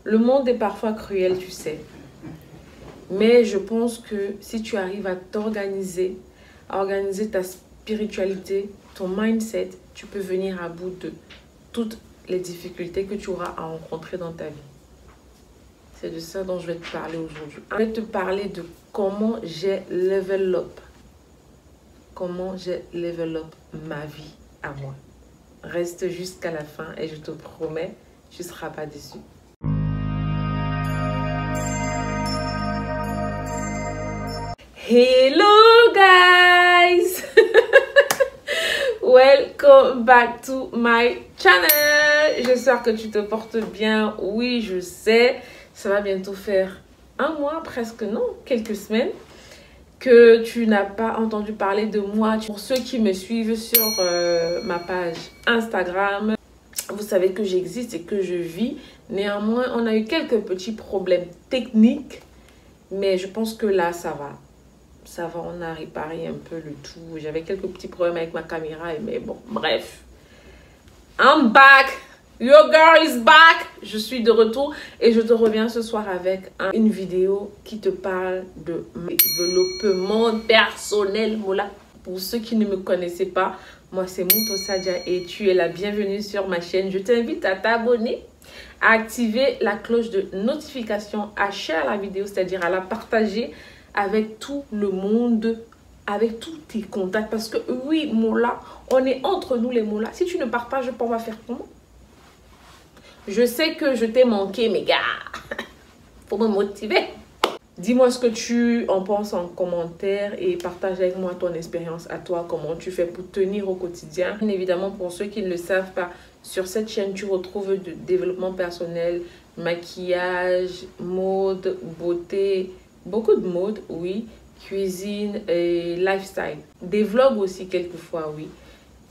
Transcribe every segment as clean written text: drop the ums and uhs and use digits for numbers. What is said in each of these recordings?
Le monde est parfois cruel, tu sais. Mais je pense que si tu arrives à t'organiser, à organiser ta spiritualité, ton mindset, tu peux venir à bout de toutes les difficultés que tu auras à rencontrer dans ta vie. C'est de ça dont je vais te parler aujourd'hui. Je vais te parler de comment j'ai level up. Comment j'ai level up ma vie à moi. Reste jusqu'à la fin et je te promets, tu ne seras pas déçu. Hello guys! Welcome back to my channel. J'espère que tu te portes bien. Oui, je sais, ça va bientôt faire un mois, presque non, quelques semaines que tu n'as pas entendu parler de moi. Pour ceux qui me suivent sur ma page Instagram, vous savez que j'existe et que je vis. Néanmoins, on a eu quelques petits problèmes techniques, mais je pense que là, ça va. Ça va, on a réparé un peu le tout. J'avais quelques petits problèmes avec ma caméra, mais bon, bref. I'm back. Your girl is back. Je suis de retour et je te reviens ce soir avec une vidéo qui te parle de développement personnel. Voilà. Pour ceux qui ne me connaissaient pas, moi c'est Mouto Sadia et tu es la bienvenue sur ma chaîne. Je t'invite à t'abonner, à activer la cloche de notification, à share la vidéo, c'est-à-dire à la partager avec tout le monde, avec tous tes contacts. Parce que oui, Mola, on est entre nous les Mola. Si tu ne partages pas, on va faire comment? Je sais que je t'ai manqué, mes gars. Faut me motiver. Dis-moi ce que tu en penses en commentaire et partage avec moi ton expérience à toi, comment tu fais pour tenir au quotidien. Bien évidemment, pour ceux qui ne le savent pas, sur cette chaîne, tu retrouves de développement personnel, maquillage, mode, beauté, beaucoup de mode, oui, cuisine et lifestyle. Des vlogs aussi quelquefois, oui.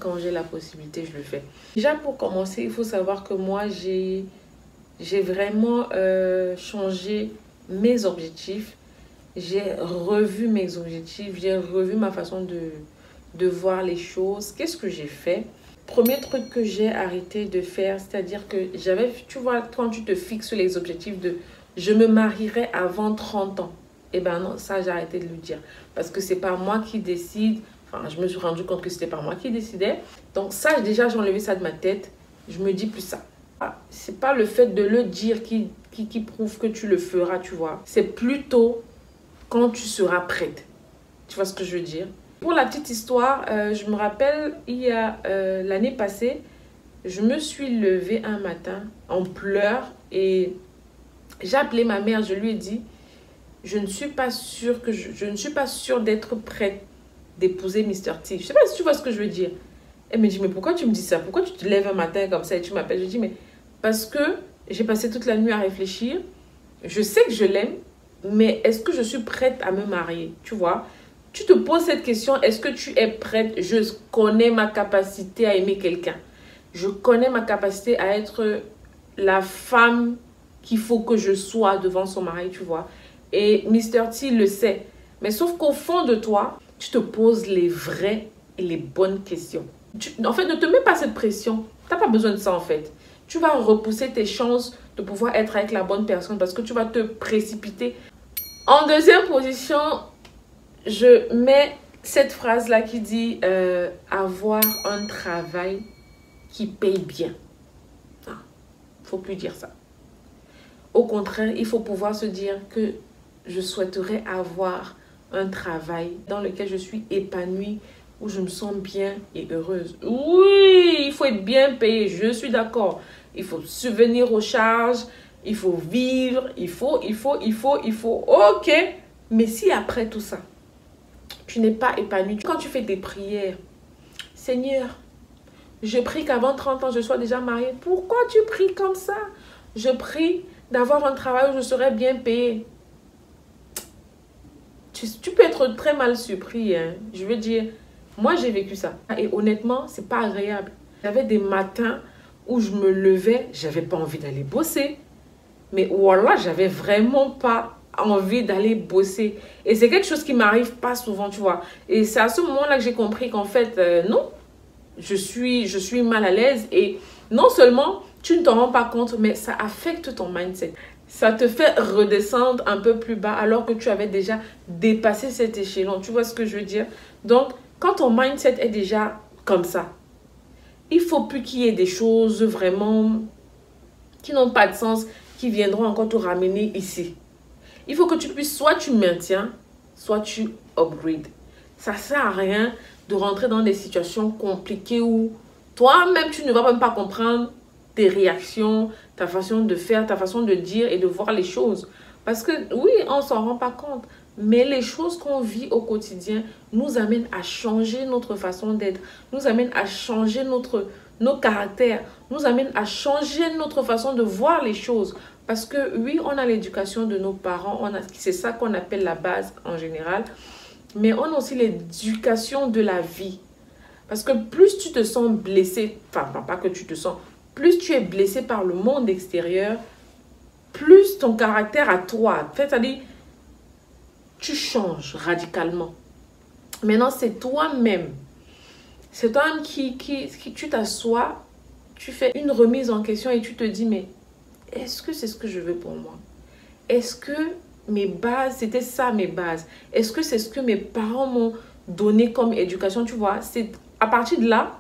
Quand j'ai la possibilité, je le fais. Déjà, pour commencer, il faut savoir que moi, j'ai vraiment changé mes objectifs. J'ai revu mes objectifs. J'ai revu ma façon de voir les choses. Qu'est-ce que j'ai fait? Premier truc que j'ai arrêté de faire, c'est-à-dire que j'avais, tu vois, quand tu te fixes les objectifs de « je me marierai avant 30 ans ». Eh ben non, ça, j'ai arrêté de le dire. Parce que c'est pas moi qui décide. Enfin, je me suis rendu compte que c'était pas moi qui décidais. Donc ça, déjà, j'ai enlevé ça de ma tête. Je me dis plus ça. Ah, c'est pas le fait de le dire qui prouve que tu le feras, tu vois. C'est plutôt quand tu seras prête. Tu vois ce que je veux dire? Pour la petite histoire, je me rappelle, il y a l'année passée, je me suis levée un matin en pleurs et j'ai appelé ma mère. Je lui ai dit, je ne suis pas sûre que je ne suis pas sûre d'être prête d'épouser Mr. T. Je sais pas si tu vois ce que je veux dire. Elle me dit, mais pourquoi tu me dis ça? Pourquoi tu te lèves un matin comme ça et tu m'appelles? Je dis, mais parce que j'ai passé toute la nuit à réfléchir. Je sais que je l'aime, mais est-ce que je suis prête à me marier? Tu vois? Tu te poses cette question, est-ce que tu es prête? Je connais ma capacité à aimer quelqu'un. Je connais ma capacité à être la femme qu'il faut que je sois devant son mari, tu vois? Et Mr. T le sait. Mais sauf qu'au fond de toi, tu te poses les vraies et les bonnes questions. En fait, ne te mets pas cette pression. Tu n'as pas besoin de ça, en fait. Tu vas repousser tes chances de pouvoir être avec la bonne personne parce que tu vas te précipiter. En deuxième position, je mets cette phrase-là qui dit avoir un travail qui paye bien. Il ne faut plus dire ça. Au contraire, il faut pouvoir se dire que je souhaiterais avoir un travail dans lequel je suis épanouie, où je me sens bien et heureuse. Oui, il faut être bien payé, je suis d'accord. Il faut subvenir aux charges, il faut vivre, il faut. Ok, mais si après tout ça, tu n'es pas épanoui, quand tu fais des prières, Seigneur, je prie qu'avant 30 ans, je sois déjà mariée. Pourquoi tu pries comme ça? Je prie d'avoir un travail où je serai bien payée. Tu peux être très mal surpris, hein. Je veux dire, moi j'ai vécu ça. Et honnêtement, c'est pas agréable. J'avais des matins où je me levais, j'avais pas envie d'aller bosser. Mais voilà, j'avais vraiment pas envie d'aller bosser. Et c'est quelque chose qui m'arrive pas souvent, tu vois. Et c'est à ce moment-là que j'ai compris qu'en fait, non, je suis mal à l'aise. Et non seulement Tu ne t'en rends pas compte, mais ça affecte ton mindset. Ça te fait redescendre un peu plus bas alors que tu avais déjà dépassé cet échelon. Tu vois ce que je veux dire? Donc, quand ton mindset est déjà comme ça, il ne faut plus qu'il y ait des choses vraiment qui n'ont pas de sens, qui viendront encore te ramener ici. Il faut que tu puisses, soit tu maintiens, soit tu upgrades. Ça ne sert à rien de rentrer dans des situations compliquées où toi-même, tu ne vas même pas comprendre tes réactions, ta façon de faire, ta façon de dire et de voir les choses. Parce que oui, on ne s'en rend pas compte, mais les choses qu'on vit au quotidien nous amènent à changer notre façon d'être, nous amènent à changer nos caractères, nous amènent à changer notre façon de voir les choses. Parce que oui, on a l'éducation de nos parents, c'est ça qu'on appelle la base en général, mais on a aussi l'éducation de la vie. Parce que plus tu te sens blessé, enfin pas que tu te sens, plus tu es blessé par le monde extérieur, plus ton caractère à toi, en fait, c'est-à-dire, tu changes radicalement. Maintenant, c'est toi-même. C'est toi-même qui tu t'assois, tu fais une remise en question et tu te dis, mais est-ce que c'est ce que je veux pour moi? Est-ce que mes bases, c'était ça mes bases? Est-ce que c'est ce que mes parents m'ont donné comme éducation? Tu vois, c'est à partir de là,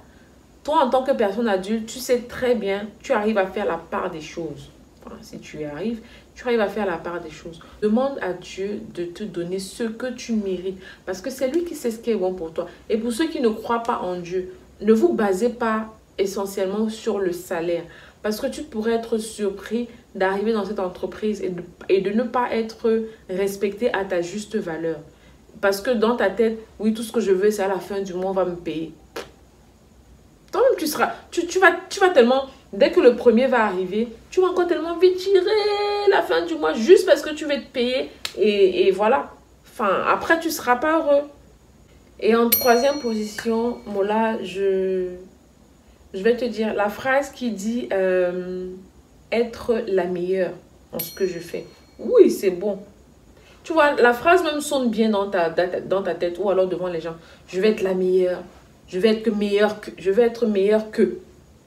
toi en tant que personne adulte, tu sais très bien, tu arrives à faire la part des choses. Enfin, si tu y arrives, tu arrives à faire la part des choses. Demande à Dieu de te donner ce que tu mérites. Parce que c'est lui qui sait ce qui est bon pour toi. Et pour ceux qui ne croient pas en Dieu, ne vous basez pas essentiellement sur le salaire. Parce que tu pourrais être surpris d'arriver dans cette entreprise et de ne pas être respecté à ta juste valeur. Parce que dans ta tête, oui, tout ce que je veux, c'est à la fin du mois, on va me payer. Toi-même, tu vas tellement, dès que le premier va arriver, tu vas encore tellement vite tirer la fin du mois juste parce que tu veux te payer et voilà. Enfin, après, tu ne seras pas heureux. Et en troisième position, Mola, je vais te dire la phrase qui dit être la meilleure en ce que je fais. Oui, c'est bon. Tu vois, la phrase même sonne bien dans ta tête ou alors devant les gens. Je vais être la meilleure. Je vais être meilleure que. Je vais être meilleure que.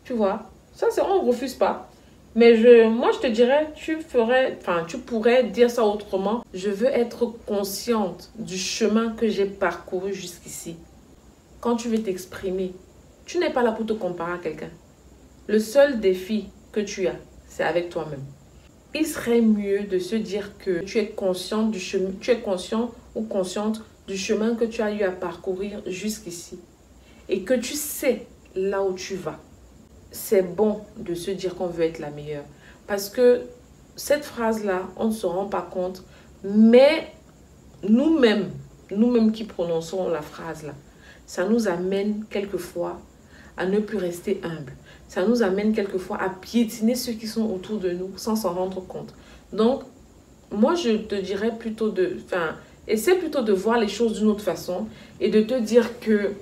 Tu vois, ça, on ne refuse pas. Mais moi, je te dirais, tu pourrais dire ça autrement. Je veux être consciente du chemin que j'ai parcouru jusqu'ici. Quand tu veux t'exprimer, tu n'es pas là pour te comparer à quelqu'un. Le seul défi que tu as, c'est avec toi-même. Il serait mieux de se dire que tu es conscient du chemin, tu es conscient ou consciente du chemin que tu as eu à parcourir jusqu'ici et que tu sais là où tu vas. C'est bon de se dire qu'on veut être la meilleure parce que cette phrase-là, on ne se rend pas compte, mais nous-mêmes qui prononçons la phrase-là, ça nous amène quelquefois à ne plus rester humble. Ça nous amène quelquefois à piétiner ceux qui sont autour de nous sans s'en rendre compte. Donc, moi, je te dirais plutôt essaie plutôt de voir les choses d'une autre façon et de te dire que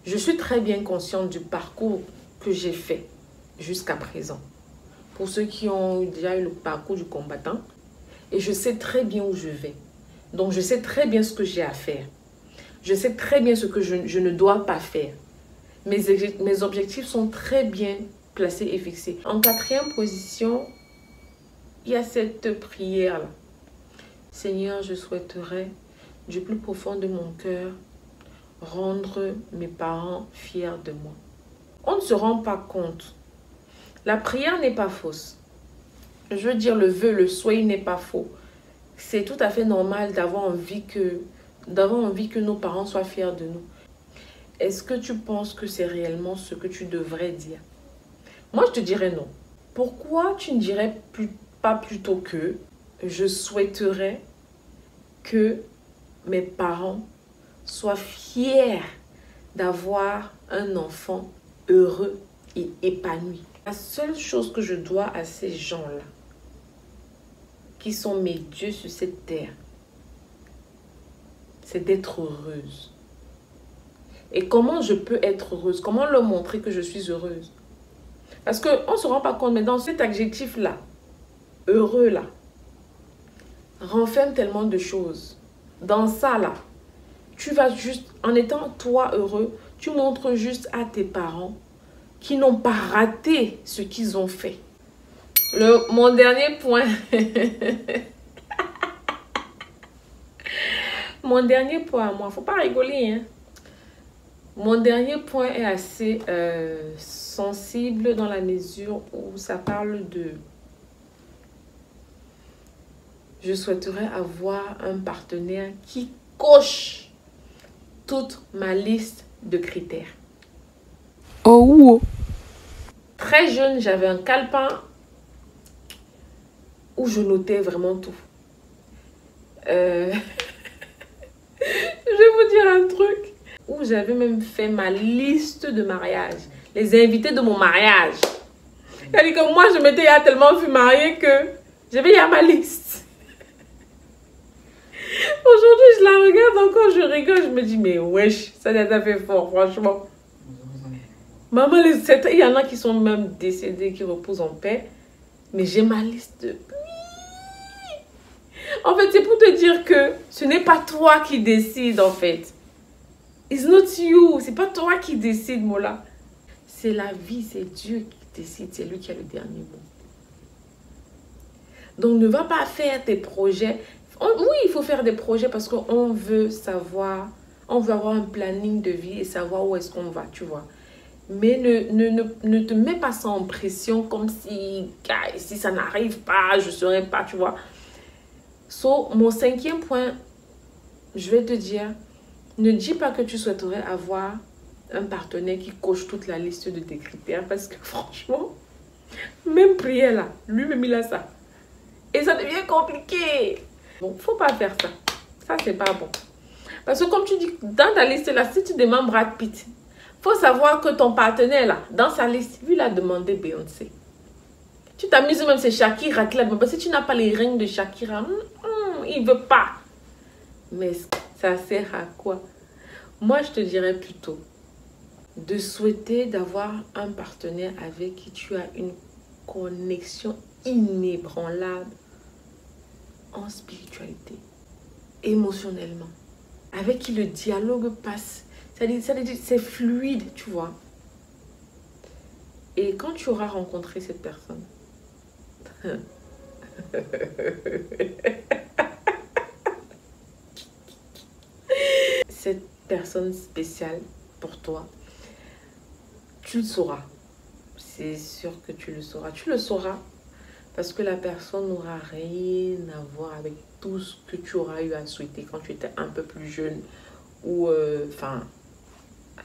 je suis très bien consciente du parcours que j'ai fait jusqu'à présent. Pour ceux qui ont déjà eu le parcours du combattant, et je sais très bien où je vais. Donc, je sais très bien ce que j'ai à faire. Je sais très bien ce que je ne dois pas faire. Mes objectifs sont très bien placés et fixés. En quatrième position, il y a cette prière-là. Seigneur, je souhaiterais du plus profond de mon cœur rendre mes parents fiers de moi. On ne se rend pas compte. La prière n'est pas fausse. Je veux dire, le vœu, le souhait n'est pas faux. C'est tout à fait normal d'avoir envie que nos parents soient fiers de nous. Est-ce que tu penses que c'est réellement ce que tu devrais dire? Moi, je te dirais non. Pourquoi tu ne dirais pas plutôt que je souhaiterais que mes parents soient fiers d'avoir un enfant heureux et épanoui? La seule chose que je dois à ces gens-là, qui sont mes dieux sur cette terre, c'est d'être heureuse. Et comment je peux être heureuse? Comment leur montrer que je suis heureuse? Parce qu'on ne se rend pas compte, mais dans cet adjectif-là, heureux-là, renferme tellement de choses. Dans ça, là, tu vas juste, en étant toi heureux, tu montres juste à tes parents qui n'ont pas raté ce qu'ils ont fait. Mon dernier point. Mon dernier point à moi, faut pas rigoler, hein. Mon dernier point est assez sensible dans la mesure où ça parle de... Je souhaiterais avoir un partenaire qui coche toute ma liste de critères. Oh! Très jeune, j'avais un calepin où je notais vraiment tout. Je vais vous dire un truc. Où j'avais même fait ma liste de mariage. Les invités de mon mariage. C'est-à-dire que moi, je m'étais tellement vu marier que j'avais à ma liste. Aujourd'hui, je la regarde encore, je rigole. Je me dis, mais wesh, ça a fait fort, franchement. Maman, il y en a qui sont même décédés, qui reposent en paix. Mais j'ai ma liste de... En fait, c'est pour te dire que ce n'est pas toi qui décides, en fait. It's not you. C'est pas toi qui décide, Mola. C'est la vie, c'est Dieu qui décide. C'est lui qui a le dernier mot. Donc, ne va pas faire tes projets. Oui, il faut faire des projets parce qu'on veut savoir, on veut avoir un planning de vie et savoir où est-ce qu'on va, tu vois. Mais ne te mets pas ça en pression comme si ça n'arrive pas, je ne serai pas, tu vois. So, mon 5e point, je vais te dire, ne dis pas que tu souhaiterais avoir un partenaire qui coche toute la liste de tes critères parce que franchement, même prière là, lui-même il a ça. Et ça devient compliqué. Bon, faut pas faire ça. Ça, c'est pas bon. Parce que comme tu dis, dans ta liste là, si tu demandes Brad Pitt, faut savoir que ton partenaire là, dans sa liste, lui, il a demandé Beyoncé. Tu t'amuses même, c'est Shakira qui l'a demandé. Si tu n'as pas les règles de Shakira, il ne veut pas. Mais ça sert à quoi? Moi, je te dirais plutôt de souhaiter d'avoir un partenaire avec qui tu as une connexion inébranlable en spiritualité, émotionnellement, avec qui le dialogue passe. C'est fluide, tu vois. Et quand tu auras rencontré cette personne, cette personne spéciale pour toi, tu le sauras. C'est sûr que tu le sauras. Tu le sauras parce que la personne n'aura rien à voir avec tout ce que tu auras eu à souhaiter quand tu étais un peu plus jeune ou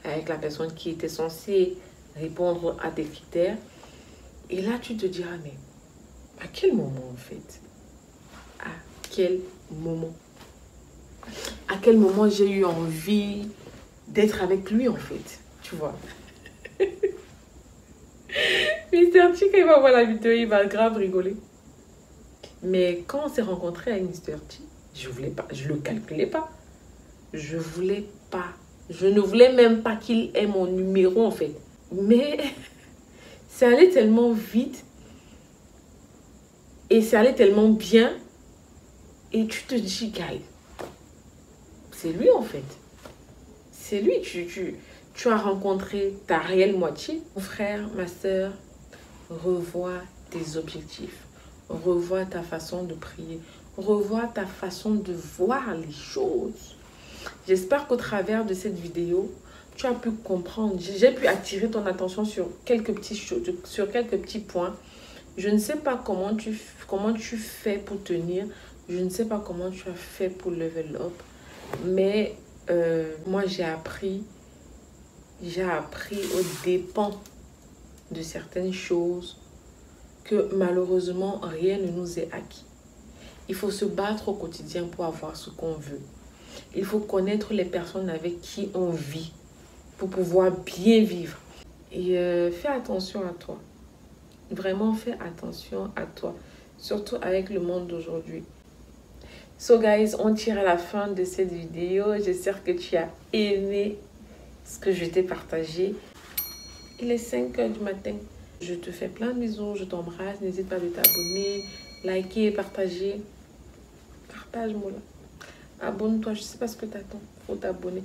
avec la personne qui était censée répondre à tes critères. Et là, tu te diras, mais à quel moment en fait? À quel moment? À quel moment j'ai eu envie d'être avec lui en fait? Tu vois? Mr. T, quand il va voir la vidéo, il va grave rigoler. Mais quand on s'est rencontré avec Mr. T, je voulais pas, je le calculais pas. Je voulais pas. Je ne voulais même pas qu'il ait mon numéro en fait. Mais c'est allé tellement vite. Et c'est allé tellement bien. Et tu te dis, guys, c'est lui en fait. C'est lui. Tu as rencontré ta réelle moitié. Mon frère, ma soeur, revois tes objectifs. Revois ta façon de prier. Revois ta façon de voir les choses. J'espère qu'au travers de cette vidéo, tu as pu comprendre. J'ai pu attirer ton attention sur quelques petits points. Je ne sais pas comment tu fais pour tenir. Je ne sais pas comment tu as fait pour level up. Mais moi, j'ai appris aux dépens de certaines choses que malheureusement, rien ne nous est acquis. Il faut se battre au quotidien pour avoir ce qu'on veut. Il faut connaître les personnes avec qui on vit pour pouvoir bien vivre. Et fais attention à toi. Vraiment, fais attention à toi. Surtout avec le monde d'aujourd'hui. So guys, on tire à la fin de cette vidéo. J'espère que tu as aimé ce que je t'ai partagé. Il est 5 h du matin. Je te fais plein de bisous. Je t'embrasse. N'hésite pas de t'abonner, liker, partager. Partage-moi là. Abonne-toi. Je ne sais pas ce que tu attends. Il faut t'abonner.